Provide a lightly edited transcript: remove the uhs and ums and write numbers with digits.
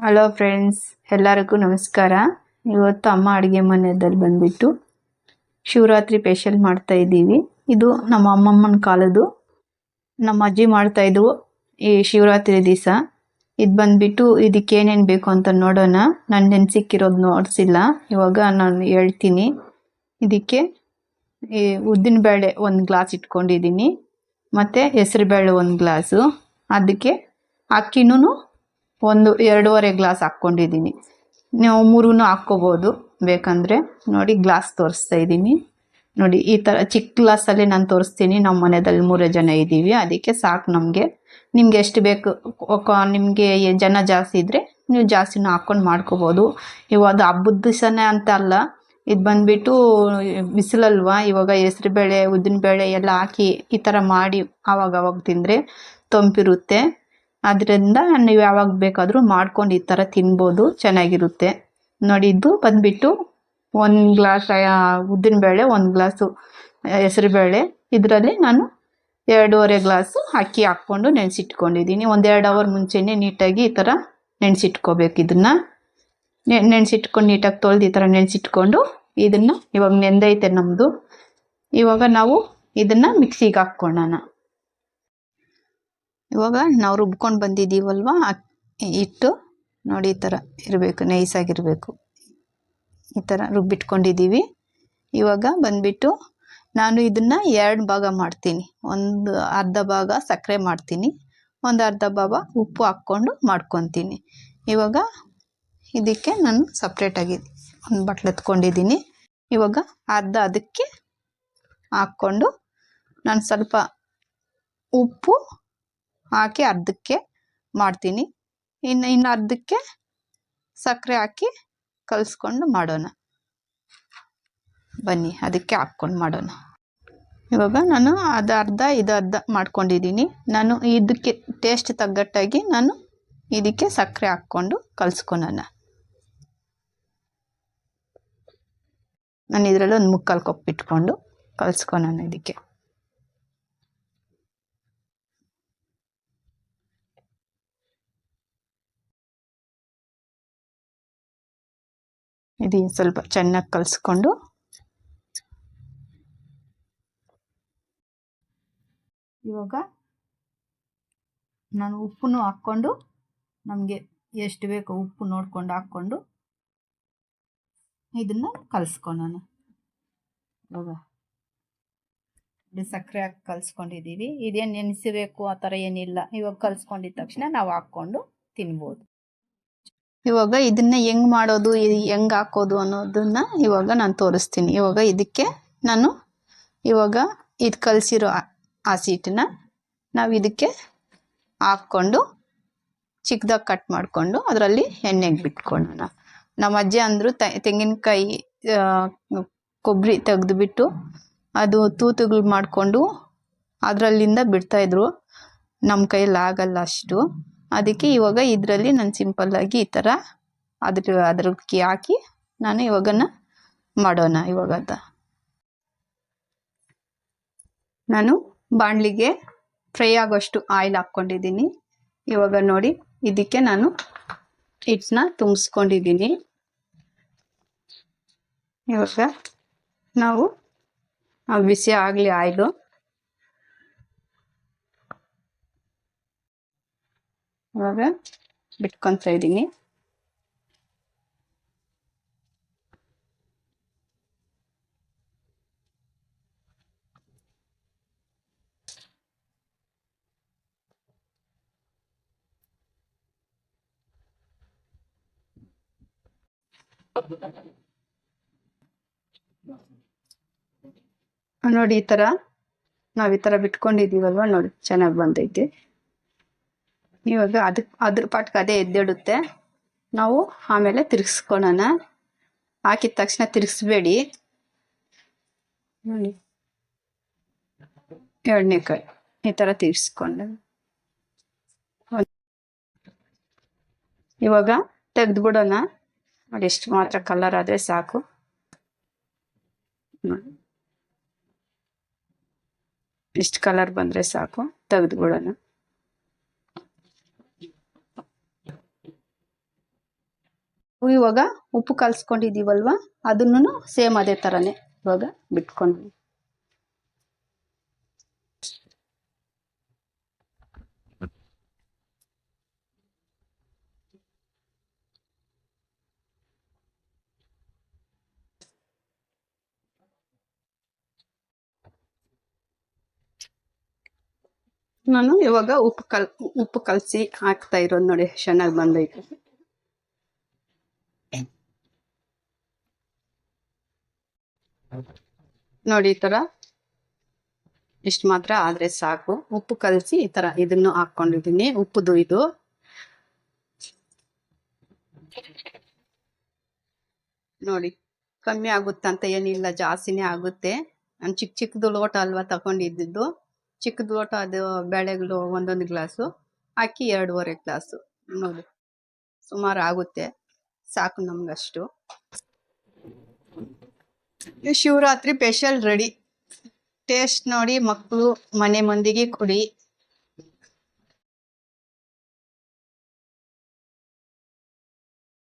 Hello friends, ಎಲ್ಲರಿಗೂ ನಮಸ್ಕಾರ. ಇವತ್ತು ಅಮ್ಮ ಅಡುಗೆ ಮನೆಯಲ್ಲಿ ಬಂದ್ಬಿಟ್ಟು ಶಿವರಾತ್ರಿ ಸ್ಪೆಷಲ್ ಮಾಡ್ತಾ ಇದ್ದೀವಿ. ಇದು ನಮ್ಮ ಅಮ್ಮಮ್ಮನ ಕಾಲದ್ದು. ನಮ್ಮ ಅಜ್ಜಿ ಮಾಡ್ತಾ ಇದ್ರು ಈ ಶಿವರಾತ್ರಿ ದಿವಸ. ಇದು ಬಂದ್ಬಿಟ್ಟು ಇದಕ್ಕೆ ಏನೇನು ಬೇಕು ಅಂತ ನೋಡೋಣ. ನಾನು ನೆನ್ಸಿಕ್ಕಿರೋದು ನೋಡಿಸಿಲ್ಲ, ಇವಾಗ ನಾನು ಹೇಳ್ತೀನಿ. ಇದಕ್ಕೆ ಈ ಉದ್ದಿನ ಬೇಳೆ 1 ಗ್ಲಾಸ್ ಇಟ್ಕೊಂಡಿದ್ದೀನಿ, ಮತ್ತು ಹೆಸರು ಬೇಳೆ 1 ಗ್ಲಾಸು, ಅದಕ್ಕೆ ಅಕ್ಕಿನೂ 2.5 ಗ್ಲಾಸ್ ಹಾಕ್ಕೊಂಡಿದ್ದೀನಿ. ನೀವು 3 ಹಾಕ್ಕೋಬೋದು ಬೇಕಂದರೆ. ನೋಡಿ, ಗ್ಲಾಸ್ ತೋರಿಸ್ತಾ ಇದ್ದೀನಿ. ನೋಡಿ, ಈ ಥರ ಚಿಕ್ಕ ಗ್ಲಾಸಲ್ಲಿ ನಾನು ತೋರಿಸ್ತೀನಿ. ನಮ್ಮ ಮನೆಯಲ್ಲಿ 3 ಜನ ಇದ್ದೀವಿ, ಅದಕ್ಕೆ ಸಾಕು ನಮಗೆ. ನಿಮ್ಗೆ ಎಷ್ಟು ಬೇಕು, ನಿಮಗೆ ಜನ ಜಾಸ್ತಿ ಇದ್ದರೆ ನೀವು ಜಾಸ್ತಿನೂ ಹಾಕ್ಕೊಂಡು ಮಾಡ್ಕೋಬೋದು. ಇವಾಗ ಹಬ್ಬದ ದಿವಸನೇ ಅಂತ ಅಲ್ಲ, ಇದು ಬಂದುಬಿಟ್ಟು ಬಿಸಿಲಲ್ವಾ, ಇವಾಗ ಹೆಸ್ರುಬೇಳೆ ಉದ್ದಿನಬೇಳೆ ಎಲ್ಲ ಹಾಕಿ ಈ ಥರ ಮಾಡಿ ಆವಾಗವಾಗ ತಿಂದರೆ ತಂಪಿರುತ್ತೆ. ಅದರಿಂದ ನೀವು ಯಾವಾಗ ಬೇಕಾದರೂ ಮಾಡ್ಕೊಂಡು ಈ ಥರ ತಿನ್ಬೋದು, ಚೆನ್ನಾಗಿರುತ್ತೆ. ನೋಡಿ, ಇದು ಬಂದುಬಿಟ್ಟು 1 ಗ್ಲಾಸ್ ಉದ್ದಿನಬೇಳೆ, 1 ಗ್ಲಾಸು ಹೆಸರುಬೇಳೆ. ಇದರಲ್ಲಿ ನಾನು 2.5 ಗ್ಲಾಸು ಅಕ್ಕಿ ಹಾಕ್ಕೊಂಡು ನೆನೆಸಿಟ್ಕೊಂಡಿದ್ದೀನಿ. 1-2 ಅವರ್ ಮುಂಚೆನೇ ನೀಟಾಗಿ ಈ ಥರ ನೆನೆಸಿಟ್ಕೋಬೇಕು. ಇದನ್ನು ನೆನೆಸಿಟ್ಕೊಂಡು ನೀಟಾಗಿ ತೊಳೆದು ಈ ಥರ ನೆನೆಸಿಟ್ಕೊಂಡು ಇದನ್ನು ಇವಾಗ ನೆಂದೈತೆ ನಮ್ಮದು. ಇವಾಗ ನಾವು ಇದನ್ನು ಮಿಕ್ಸಿಗೆ ಹಾಕ್ಕೊಳ್ಳೋಣ. ಇವಾಗ ನಾವು ರುಬ್ಕೊಂಡು ಬಂದಿದ್ದೀವಲ್ವ ಹಿಟ್ಟು, ನೋಡಿ ಈ ಥರ ಇರಬೇಕು, ನೈಸಾಗಿರಬೇಕು. ಈ ಥರ ರುಬ್ಬಿಟ್ಕೊಂಡಿದ್ದೀವಿ. ಇವಾಗ ಬಂದುಬಿಟ್ಟು ನಾನು ಇದನ್ನು 2 ಭಾಗ ಮಾಡ್ತೀನಿ. ಒಂದು ಅರ್ಧ ಭಾಗ ಸಕ್ಕರೆ ಮಾಡ್ತೀನಿ, ಒಂದು ಅರ್ಧ ಭಾಗ ಉಪ್ಪು ಹಾಕ್ಕೊಂಡು ಮಾಡ್ಕೊತೀನಿ. ಇವಾಗ ಇದಕ್ಕೆ ನಾನು ಸಪ್ರೇಟಾಗಿ ಒಂದು ಬಟ್ಲು ಎತ್ಕೊಂಡಿದ್ದೀನಿ. ಇವಾಗ ಅರ್ಧ ಅದಕ್ಕೆ ಹಾಕ್ಕೊಂಡು ನಾನು ಸ್ವಲ್ಪ ಉಪ್ಪು ಹಾಕಿ ಅರ್ಧಕ್ಕೆ ಮಾಡ್ತೀನಿ. ಇನ್ನು ಅರ್ಧಕ್ಕೆ ಸಕ್ಕರೆ ಹಾಕಿ ಕಲಿಸ್ಕೊಂಡು ಮಾಡೋಣ. ಬನ್ನಿ, ಅದಕ್ಕೆ ಹಾಕ್ಕೊಂಡು ಮಾಡೋಣ. ಇವಾಗ ನಾನು ಅದು ಅರ್ಧ ಇದು ಅರ್ಧ ಮಾಡ್ಕೊಂಡಿದ್ದೀನಿ. ನಾನು ಇದಕ್ಕೆ ಟೇಸ್ಟ್ ತగ్గಟ್ಟಾಗಿ ನಾನು ಇದಕ್ಕೆ ಸಕ್ಕರೆ ಹಾಕ್ಕೊಂಡು ಕಲಿಸ್ಕೊಳ್ಳೋಣ. ನಾನು ಇದರಲ್ಲಿ 1/4 ಕಪ್ ಇಟ್ಕೊಂಡು ಕಲಿಸ್ಕೊಳ್ಳೋಣ ಇದಕ್ಕೆ. ಇದು ಸ್ವಲ್ಪ ಚೆನ್ನಾಗಿ ಕಲಿಸ್ಕೊಂಡು ಇವಾಗ ನಾನು ಉಪ್ಪನ್ನು ಹಾಕ್ಕೊಂಡು, ನಮಗೆ ಎಷ್ಟು ಬೇಕೋ ಉಪ್ಪು ನೋಡ್ಕೊಂಡು ಹಾಕ್ಕೊಂಡು ಇದನ್ನು ಕಲಿಸ್ಕೊಳ್ಳೋಣ. ಇವಾಗ ಸಕ್ಕರೆ ಹಾಕಿ ಕಲಿಸ್ಕೊಂಡಿದ್ದೀವಿ. ಇದೇನು ನೆನೆಸಬೇಕು ಆ ಥರ ಏನಿಲ್ಲ. ಇವಾಗ ಕಲಿಸ್ಕೊಂಡಿದ್ದ ತಕ್ಷಣ ನಾವು ಹಾಕ್ಕೊಂಡು ತಿನ್ಬೋದು. ಇವಾಗ ಇದನ್ನ ಹೆಂಗೆ ಮಾಡೋದು, ಹೆಂಗೆ ಹಾಕೋದು ಅನ್ನೋದನ್ನ ಇವಾಗ ನಾನು ತೋರಿಸ್ತೀನಿ. ಇವಾಗ ಇದಕ್ಕೆ ನಾನು ಇವಾಗ ಇದು ಕಲಸಿರೋ ಹಸಿಟ್ಟನ್ನ ನಾವು ಇದಕ್ಕೆ ಹಾಕ್ಕೊಂಡು ಚಿಕ್ಕದಾಗಿ ಕಟ್ ಮಾಡಿಕೊಂಡು ಅದರಲ್ಲಿ ಎಣ್ಣೆಗೆ ಬಿಟ್ಕೊಳ್ಳೋಣ. ನಮ್ಮ ಅಜ್ಜಿ ಅಂದರು ತೆಂಗಿನಕಾಯಿ ಕೊಬ್ಬರಿ ತೆಗೆದುಬಿಟ್ಟು ಅದು ತೂತುಗಳು ಮಾಡಿಕೊಂಡು ಅದರಲ್ಲಿಂದ ಬಿಡ್ತಾಯಿದ್ರು. ನಮ್ಮ ಕೈಯಲ್ಲಿ ಆಗಲ್ಲ ಅಷ್ಟು. ಅದಕ್ಕೆ ಇವಾಗ ಇದರಲ್ಲಿ ನಾನು ಸಿಂಪಲ್ಲಾಗಿ ಈ ಥರ ಅದಕ್ಕೆ ಹಾಕಿ ನಾನು ಇವಾಗನ ಮಾಡೋಣ. ಇವಾಗ ನಾನು ಬಾಣಲಿಗೆ ಫ್ರೈ ಆಗೋಷ್ಟು ಆಯಿಲ್ ಹಾಕ್ಕೊಂಡಿದ್ದೀನಿ. ಇವಾಗ ನೋಡಿ, ಇದಕ್ಕೆ ನಾನು ಹಿಟ್ಟನ್ನ ತುಂಬಿಸ್ಕೊಂಡಿದ್ದೀನಿ. ಇವಾಗ ನಾವು ಬಿಸಿ ಆಗಲಿ ಆಯಿಲು. ಇವಾಗ ಬಿಟ್ಕೊತಾ ಇದ್ದೀನಿ. ನೋಡಿ, ಈ ಥರ ನಾವು ಈ ಥರ ಬಿಟ್ಕೊಂಡಿದ್ದೀವಲ್ವ, ನೋಡಿ ಚೆನ್ನಾಗಿ ಬಂದೈತೆ. ಇವಾಗ ಅದ್ರ ಪಾಟ್ಗೆ ಅದೇ ಎದ್ದಿಡುತ್ತೆ. ನಾವು ಆಮೇಲೆ ತಿರ್ಗಿಸ್ಕೊಳ್ಳೋಣ. ಹಾಕಿದ ತಕ್ಷಣ ತಿರ್ಗಿಸ್ಬೇಡಿ. ನೋಡಿ, 2ನೇ ಕೈ ಈ ಥರ ತಿರ್ಗಿಸ್ಕೊಂಡು ಇವಾಗ ತೆಗೆದ್ಬಿಡೋಣ. ನೋಡಿ, ಎಷ್ಟು ಮಾತ್ರ ಕಲರ್ ಆದರೆ ಸಾಕು. ನೋಡಿ, ಇಷ್ಟು ಕಲರ್ ಬಂದರೆ ಸಾಕು, ತೆಗೆದ್ಬಿಡೋಣ. ಇವಾಗ ಉಪ್ಪು ಕಲ್ಸ್ಕೊಂಡಿದೀವಲ್ವಾ ಅದನ್ನು ಸೇಮ್ ಅದೇ ತರನೇ ಇವಾಗ ಬಿಟ್ಕೊಂಡು ನಾನು ಇವಾಗ ಉಪ್ಪು ಕಲಸಿ ಹಾಕ್ತಾ ಇರೋದು ನೋಡಿ ಚೆನ್ನಾಗಿ ಬಂದೈತೆ. ನೋಡಿ ಈ ತರ ಇಷ್ಟು ಮಾತ್ರ ಆದ್ರೆ ಸಾಕು. ಉಪ್ಪು ಕಲಸಿ ಈ ತರ ಇದನ್ನು ಹಾಕೊಂಡಿದೀನಿ. ಉಪ್ಪುದು ಇದು ನೋಡಿ ಕಮ್ಮಿ ಆಗುತ್ತೆ ಅಂತ ಏನಿಲ್ಲ, ಜಾಸ್ತಿನೇ ಆಗುತ್ತೆ. ನಾನು ಚಿಕ್ಕದು ಲೋಟ ಅಲ್ವಾ ತಗೊಂಡಿದ್ದು. ಚಿಕ್ಕದು ಲೋಟ ಅದು ಬೇಳೆಗಳು 1 ಗ್ಲಾಸು ಅಕ್ಕಿ 2.5 ಗ್ಲಾಸು. ನೋಡಿ ಸುಮಾರು ಆಗುತ್ತೆ, ಸಾಕು ನಮ್ಗಷ್ಟು. Shivaratri special ready. ಟೇಸ್ಟ್ ನೋಡಿ ಮಕ್ಕಳು ಮನೆ ಮಂದಿಗೆ ಕೊಡಿ.